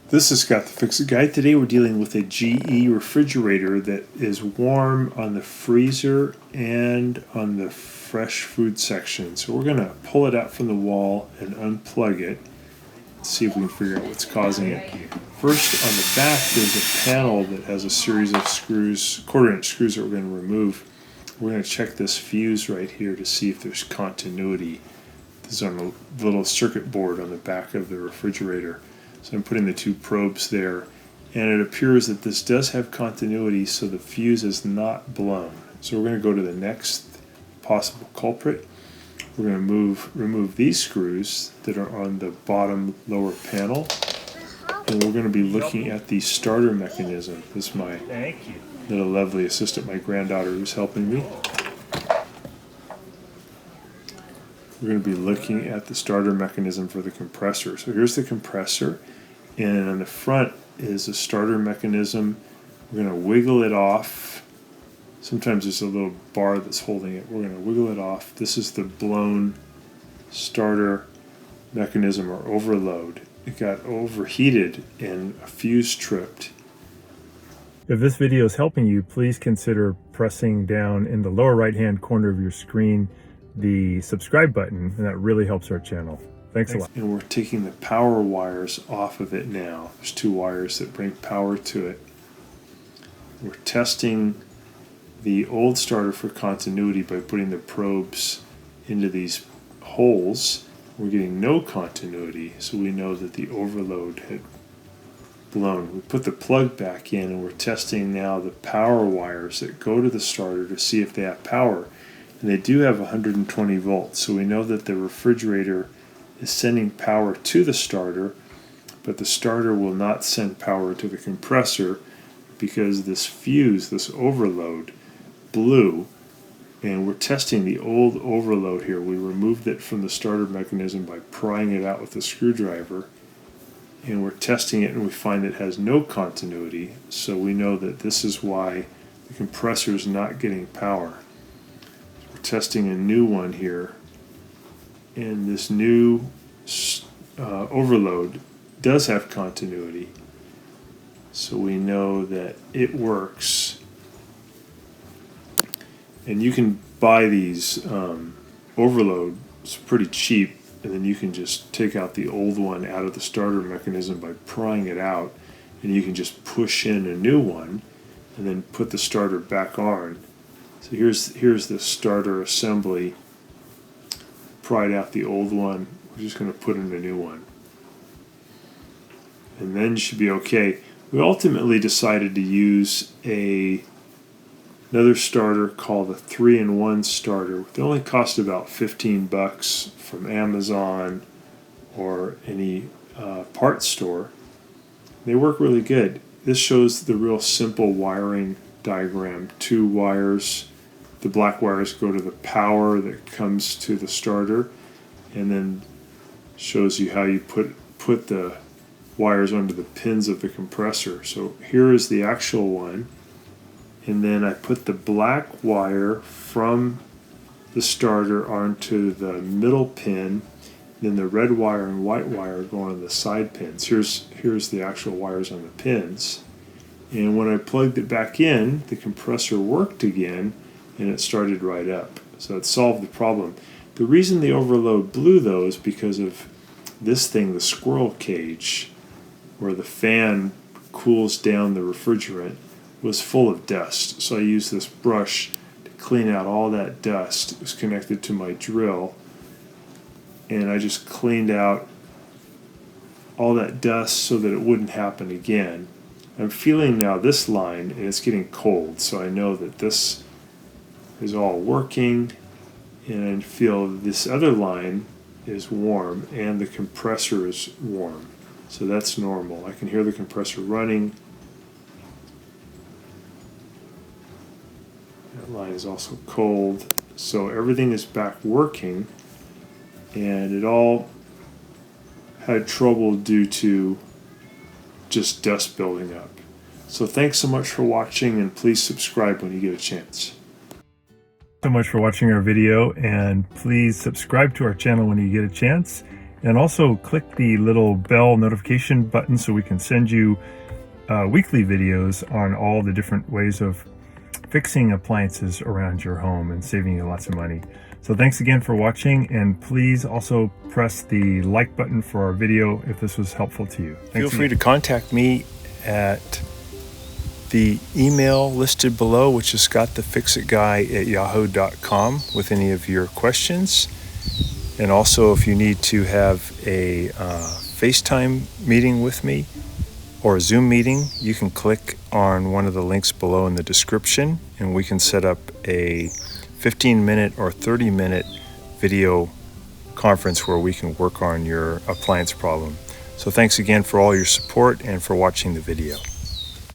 This is Scott the Fix-It Guy. Today we're dealing with a GE refrigerator that is warm on the freezer and on the fresh food section. So we're going to pull it out from the wall and unplug it. See if we can figure out what's causing it. First, on the back there's a panel that has a series of screws, quarter-inch screws that we're going to remove. We're going to check this fuse right here to see if there's continuity. This is on a little circuit board on the back of the refrigerator. So I'm putting the two probes there, and it appears that this does have continuity, so the fuse is not blown. So we're going to go to the next possible culprit. We're going to remove these screws that are on the bottom lower panel, and we're going to be looking at the starter mechanism. This is my little lovely assistant, my granddaughter, who's helping me. We're going to be looking at the starter mechanism for the compressor. So here's the compressor, and on the front is a starter mechanism. We're going to wiggle it off. Sometimes there's a little bar that's holding it. We're going to wiggle it off. This is the blown starter mechanism or overload. It got overheated and a fuse tripped. If this video is helping you, please consider pressing down in the lower right-hand corner of your screen the subscribe button, and that really helps our channel. Thanks a lot. And we're taking the power wires off of it now. There's two wires that bring power to it. We're testing the old starter for continuity by putting the probes into these holes. We're getting no continuity, so we know that the overload had blown. We put the plug back in, and we're testing now the power wires that go to the starter to see if they have power. And they do have 120 volts, so we know that the refrigerator is sending power to the starter, but the starter will not send power to the compressor because this fuse, this overload, blew. And we're testing the old overload here. We removed it from the starter mechanism by prying it out with a screwdriver, and we're testing it, and we find it has no continuity, so we know that this is why the compressor is not getting power. Testing a new one here, and this new overload does have continuity, so we know that it works. And you can buy these overloads pretty cheap, and then you can just take out the old one out of the starter mechanism by prying it out, and you can just push in a new one and then put the starter back on. So here's the starter assembly. Pried out the old one. We're just going to put in a new one. And then you should be okay. We ultimately decided to use another starter called a 3-in-1 starter. They only cost about $15 from Amazon or any parts store. They work really good. This shows the real simple wiring diagram. Two wires. The black wires go to the power that comes to the starter, and then shows you how you put the wires onto the pins of the compressor. So here is the actual one, and then I put the black wire from the starter onto the middle pin, then the red wire and white wire go on the side pins. Here's the actual wires on the pins, and when I plugged it back in, the compressor worked again, and it started right up. So it solved the problem. The reason the overload blew, though, is because of this thing, the squirrel cage, where the fan cools down the refrigerant, was full of dust. So I used this brush to clean out all that dust. It was connected to my drill, and I just cleaned out all that dust so that it wouldn't happen again. I'm feeling now this line, and it's getting cold, so I know that this is all working, and I feel this other line is warm and the compressor is warm, so that's normal. I can hear the compressor running. That line is also cold, so everything is back working, and it all had trouble due to just dust building up. So thanks so much for watching, and please subscribe when you get a chance. So much for watching our video, and please subscribe to our channel when you get a chance, And also click the little bell notification button so we can send you weekly videos on all the different ways of fixing appliances around your home and saving you lots of money. So thanks again for watching, and please also press the like button for our video if this was helpful to you. Feel free to contact me at the email listed below, which is scottthefixitguy@yahoo.com, with any of your questions. And also, if you need to have a FaceTime meeting with me or a Zoom meeting, you can click on one of the links below in the description, and we can set up a 15-minute or 30-minute video conference where we can work on your appliance problem. So thanks again for all your support and for watching the video.